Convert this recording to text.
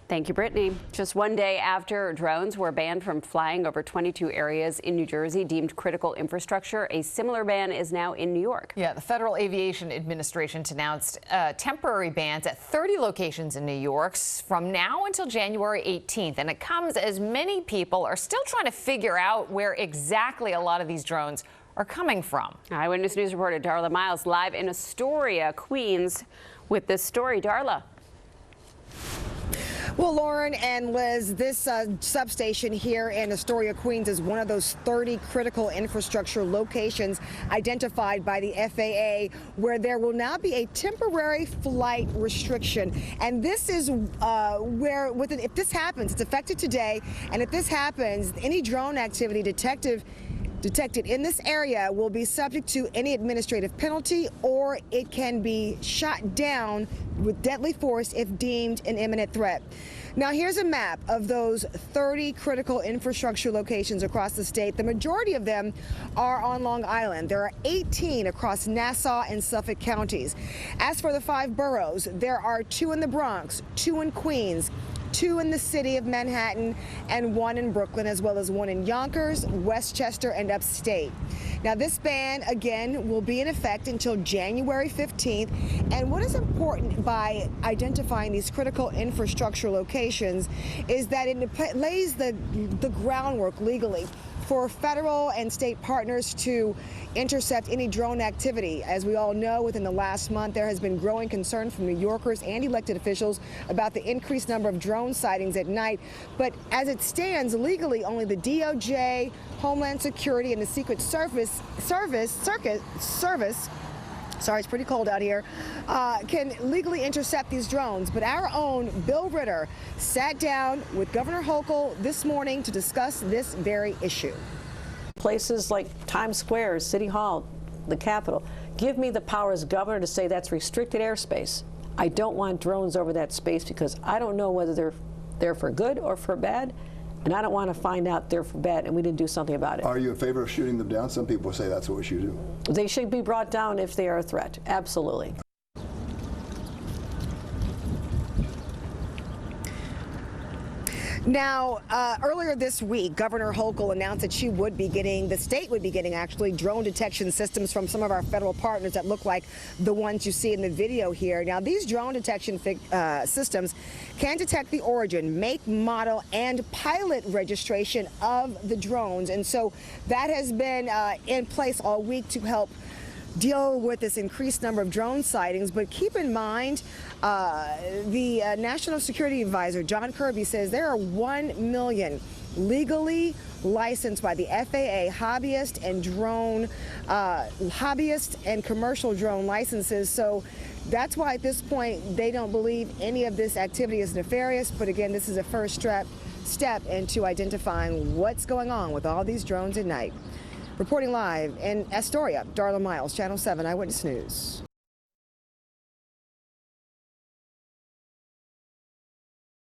Thank you, Brittany. Just one day after drones were banned from flying over 22 areas in New Jersey deemed critical infrastructure, a similar ban is now in New York. Yeah, the Federal Aviation Administration announced temporary bans at 30 locations in New York from now until January 18th. And it comes as many people are still trying to figure out where exactly a lot of these drones are coming from. Eyewitness News reporter Darla Miles live in Astoria, Queens, with this story. Darla. Well, Lauren and Liz, this substation here in Astoria, Queens is one of those 30 critical infrastructure locations identified by the FAA where there will now be a temporary flight restriction. And this is where, if this happens, it's effective today, and if this happens, any drone activity detected in this area will be subject to any administrative penalty, or it can be shot down with deadly force if deemed an imminent threat. Now, here's a map of those 30 critical infrastructure locations across the state. The majority of them are on Long Island. There are 18 across Nassau and Suffolk counties. As for the 5 boroughs, there are 2 in the Bronx, 2 in Queens, 2 in the city of Manhattan, and 1 in Brooklyn, as well as 1 in Yonkers, Westchester, and upstate. Now, this ban, again, will be in effect until January 15th. And what is important by identifying these critical infrastructure locations is that it lays the groundwork legally for federal and state partners to intercept any drone activity. As we all know, within the last month, there has been growing concern from New Yorkers and elected officials about the increased number of drone sightings at night. But as it stands, legally, only the DOJ, Homeland Security, and the Secret Service, sorry, it's pretty cold out here, can legally intercept these drones. But our own Bill Ritter sat down with Governor Hochul this morning to discuss this very issue. Places like Times Square, City Hall, the Capitol, give me the power as governor to say that's restricted airspace. I don't want drones over that space because I don't know whether they're there for good or for bad. And I don't want to find out they're for bad and we didn't do something about it. Are you in favor of shooting them down? Some people say that's what we should do. They should be brought down if they are a threat. Absolutely. Now, earlier this week, Governor Hochul announced that the state would be getting actually drone detection systems from some of our federal partners that look like the ones you see in the video here. Now, these drone detection systems can detect the origin, make, model, and pilot registration of the drones. And so that has been in place all week to help deal with this increased number of drone sightings. But keep in mind, the National Security Advisor, John Kirby, says there are 1 million legally licensed by the FAA hobbyist and commercial drone licenses. So that's why at this point they don't believe any of this activity is nefarious. But again, this is a first step into identifying what's going on with all these drones at night. Reporting live in Astoria, Darla Miles, Channel 7 Eyewitness News.